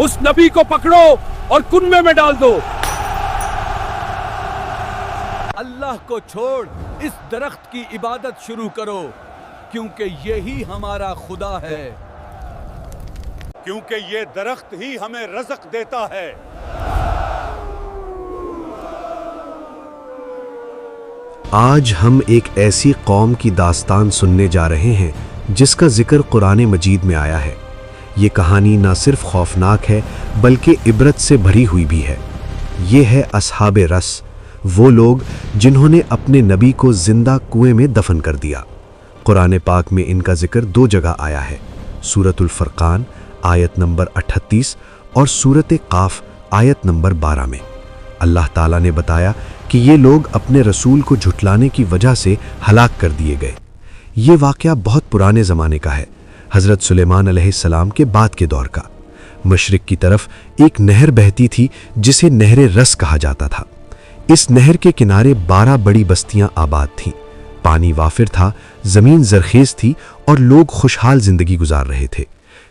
उस नबी को पकड़ो और कुनबे में डाल दो। अल्लाह को छोड़ इस दरख्त की इबादत शुरू करो, क्योंकि यही हमारा खुदा है, क्योंकि ये दरख्त ही हमें रज़्क़ देता है। आज हम एक ऐसी कौम की दास्तान सुनने जा रहे हैं जिसका जिक्र कुरान मजीद में आया है। ये कहानी ना सिर्फ खौफनाक है बल्कि इबरत से भरी हुई भी है। ये है असहाबे रस, वो लोग जिन्होंने अपने नबी को जिंदा कुएं में दफन कर दिया। कुरान पाक में इनका जिक्र 2 जगह आया है, सूरतुल फरकान आयत नंबर 38 और सूरत काफ आयत नंबर 12 में। अल्लाह ताला ने बताया कि ये लोग अपने रसूल को झुटलाने की वजह से हलाक कर दिए गए। ये वाक़या बहुत पुराने ज़माने का है, हज़रत सुलेमान अलैहिस्सलाम के बाद के दौर का। मशरिक़ की तरफ एक नहर बहती थी जिसे नहर रस कहा जाता था। इस नहर के किनारे 12 बड़ी बस्तियां आबाद थीं। पानी वाफिर था, ज़मीन ज़रखेज़ थी और लोग खुशहाल ज़िंदगी गुजार रहे थे।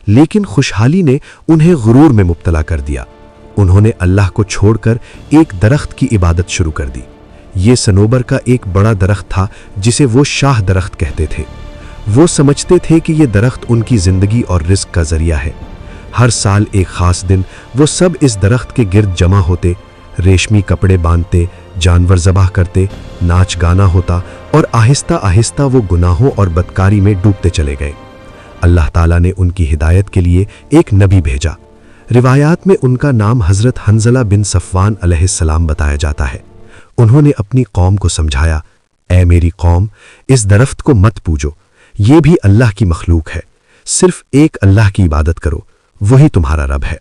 लेकिन खुशहाली ने उन्हें गुरूर में मुब्तला कर दिया। उन्होंने अल्लाह को छोड़कर एक दरख्त की इबादत शुरू कर दी। ये सनोबर का एक बड़ा दरख्त था जिसे वो शाह दरख्त कहते थे। वो समझते थे कि ये दरख्त उनकी ज़िंदगी और रिज़्क़ का ज़रिया है। हर साल एक ख़ास दिन वो सब इस दरख्त के गिर्द जमा होते, रेशमी कपड़े बांधते, जानवर ज़बाह करते, नाच गाना होता और आहिस्ता आहिस्ता वो गुनाहों और बदकारी में डूबते चले गए। अल्लाह ताला ने उनकी हिदायत के लिए एक नबी भेजा। रिवायात में उनका नाम हज़रत हंज़ला बिन सफ़वान अलैहिस्सलाम बताया जाता है। उन्होंने अपनी कौम को समझाया, ऐ मेरी कौम, इस दरख्त को मत पूजो, ये भी अल्लाह की मखलूक है। सिर्फ एक अल्लाह की इबादत करो, वही तुम्हारा रब है।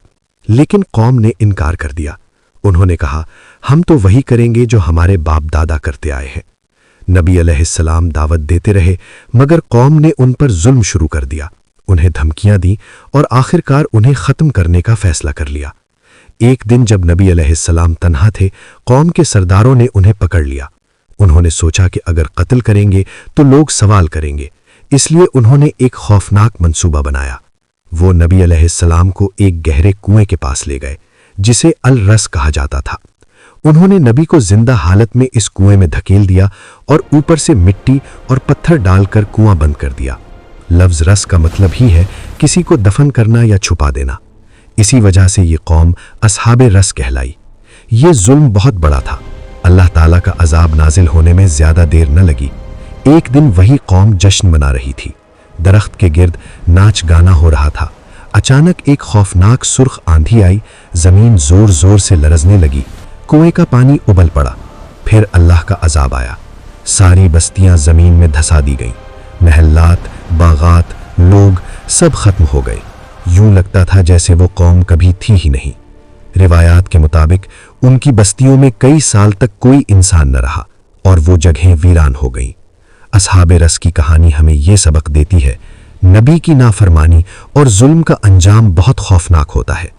लेकिन कौम ने इनकार कर दिया। उन्होंने कहा, हम तो वही करेंगे जो हमारे बाप दादा करते आए हैं। नबी अलैहिस्सलाम दावत देते रहे, मगर कौम ने उन पर जुल्म शुरू कर दिया, उन्हें धमकियां दी और आखिरकार उन्हें ख़त्म करने का फैसला कर लिया। एक दिन जब नबी अलैहिस्सलाम तन्हा थे, कौम के सरदारों ने उन्हें पकड़ लिया। उन्होंने सोचा कि अगर कत्ल करेंगे तो लोग सवाल करेंगे, इसलिए उन्होंने एक खौफनाक मंसूबा बनाया। वो नबी अलैहिस्सलाम को एक गहरे कुएं के पास ले गए जिसे अल रस कहा जाता था। उन्होंने नबी को जिंदा हालत में इस कुएं में धकेल दिया और ऊपर से मिट्टी और पत्थर डालकर कुआं बंद कर दिया। लफ्ज़ रस का मतलब ही है किसी को दफन करना या छुपा देना। इसी वजह से ये कौम असहाबे रस कहलाई। ये जुल्म बहुत बड़ा था। अल्लाह ताला का अजाब नाजिल होने में ज़्यादा देर न लगी। एक दिन वही कौम जश्न मना रही थी। दरख्त के गिर्द नाच गाना हो रहा था। अचानक एक खौफनाक सुर्ख आंधी आई, ज़मीन ज़ोर ज़ोर से लरजने लगी, कुएं का पानी उबल पड़ा। फिर अल्लाह का अजाब आया। सारी बस्तियां ज़मीन में धंसा दी गईं। महल्लात, बागात, लोग सब खत्म हो गए। यूं लगता था जैसे वो कौम कभी थी ही नहीं। रिवायात के मुताबिक उनकी बस्तियों में कई साल तक कोई इंसान न रहा और वो जगहें वीरान हो गईं। असहाबे रस की कहानी हमें ये सबक देती है, नबी की नाफरमानी और जुल्म का अंजाम बहुत खौफनाक होता है।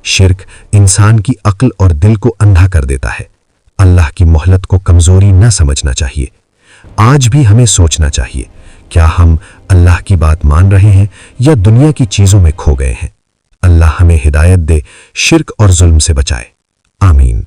शिर्क इंसान की अक्ल और दिल को अंधा कर देता है। अल्लाह की मोहलत को कमज़ोरी न समझना चाहिए। आज भी हमें सोचना चाहिए, क्या हम अल्लाह की बात मान रहे हैं या दुनिया की चीज़ों में खो गए हैं। अल्लाह हमें हिदायत दे, शिर्क और जुल्म से बचाए। आमीन।